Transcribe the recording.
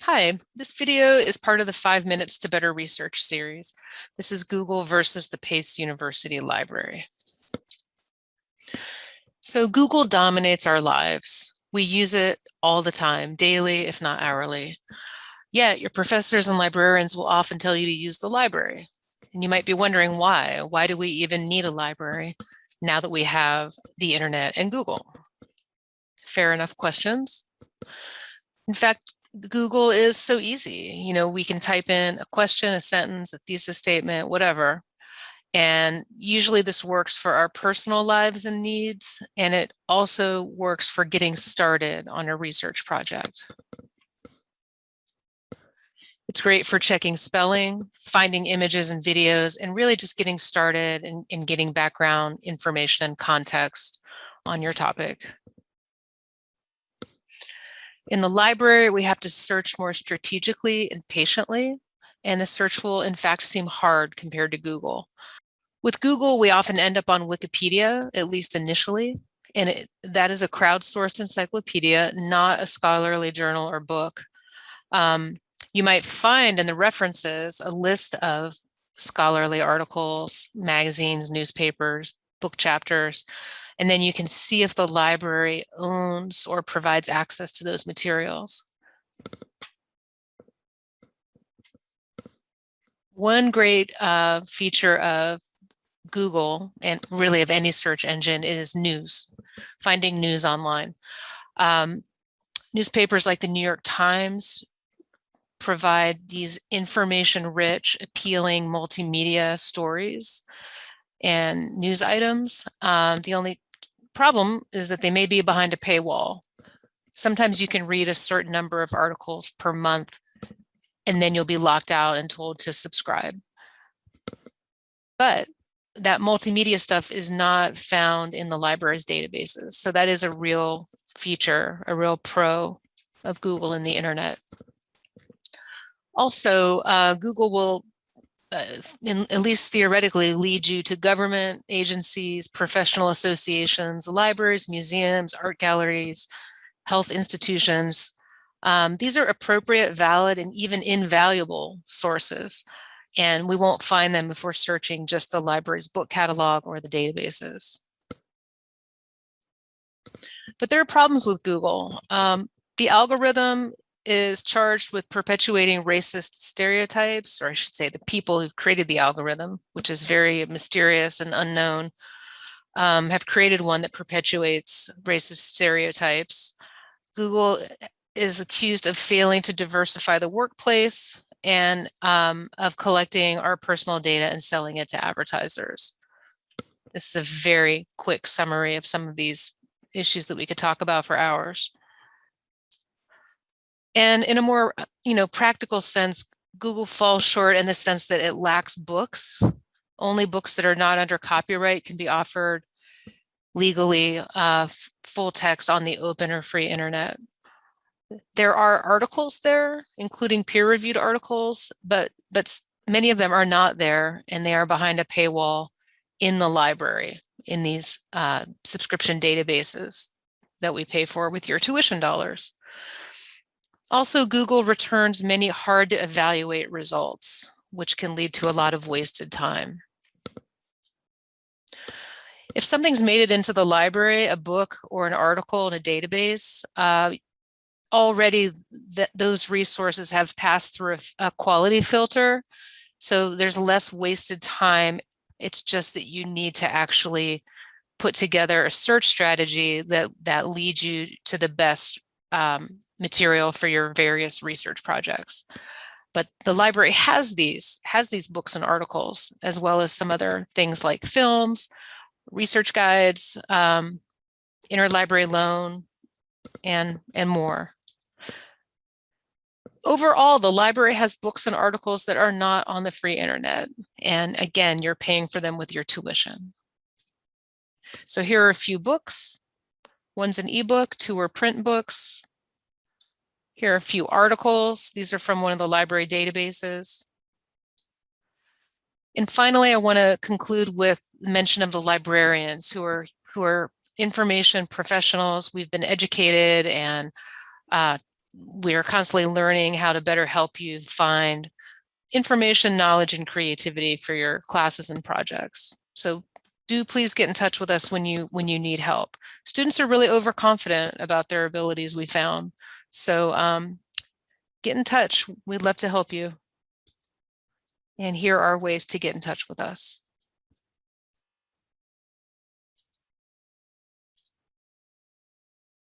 Hi, this video is part of the 5 Minutes to Better Research series. This is Google versus the Pace University Library. So Google dominates our lives. We use it all the time, daily, if not hourly. Yet your professors and librarians will often tell you to use the library. And you might be wondering why. Why do we even need a library now that we have the internet and Google? Fair enough questions. In fact, Google is so easy. We can type in a question, a sentence, a thesis statement, whatever. And usually this works for our personal lives and needs, and it also works for getting started on a research project. It's great for checking spelling, finding images and videos, and really just getting started and getting background information and context on your topic. In the library, we have to search more strategically and patiently, and the search will in fact seem hard compared to Google. With Google, we often end up on Wikipedia, at least initially, and that is a crowdsourced encyclopedia, not a scholarly journal or book. You might find in the references a list of scholarly articles, magazines, newspapers, book chapters, and then you can see if the library owns or provides access to those materials. One great feature of Google, and really of any search engine, is news, finding news online. Newspapers like the New York Times provide these information-rich, appealing multimedia stories and news items. The only problem is that they may be behind a paywall. Sometimes you can read a certain number of articles per month, and then you'll be locked out and told to subscribe. But that multimedia stuff is not found in the library's databases. So that is a real feature, a real pro of Google and the internet. Also, Google will, at least theoretically, lead you to government agencies, professional associations, libraries, museums, art galleries, health institutions. These are appropriate, valid, and even invaluable sources. And we won't find them if we're searching just the library's book catalog or the databases. But there are problems with Google. The algorithm is charged with perpetuating racist stereotypes, or I should say the people who've created the algorithm, which is very mysterious and unknown, have created one that perpetuates racist stereotypes. Google is accused of failing to diversify the workplace and of collecting our personal data and selling it to advertisers. This is a very quick summary of some of these issues that we could talk about for hours. And in a more, practical sense, Google falls short in the sense that it lacks books. Only books that are not under copyright can be offered legally, full text on the open or free internet. There are articles there, including peer-reviewed articles, but many of them are not there, and they are behind a paywall in the library, in these subscription databases that we pay for with your tuition dollars. Also, Google returns many hard to evaluate results, which can lead to a lot of wasted time. If something's made it into the library, a book or an article in a database, already those resources have passed through a quality filter, so there's less wasted time. It's just that you need to actually put together a search strategy that leads you to the best material for your various research projects. But the library has these books and articles, as well as some other things like films, research guides, interlibrary loan, and more. Overall, the library has books and articles that are not on the free internet. And again, you're paying for them with your tuition. So here are a few books. One's an ebook, 2 are print books. Here are a few articles. These are from one of the library databases. And finally, I want to conclude with mention of the librarians who are information professionals. We've been educated and we are constantly learning how to better help you find information, knowledge, and creativity for your classes and projects. So do please get in touch with us when you need help. Students are really overconfident about their abilities, we found. So get in touch. We'd love to help you. And here are ways to get in touch with us.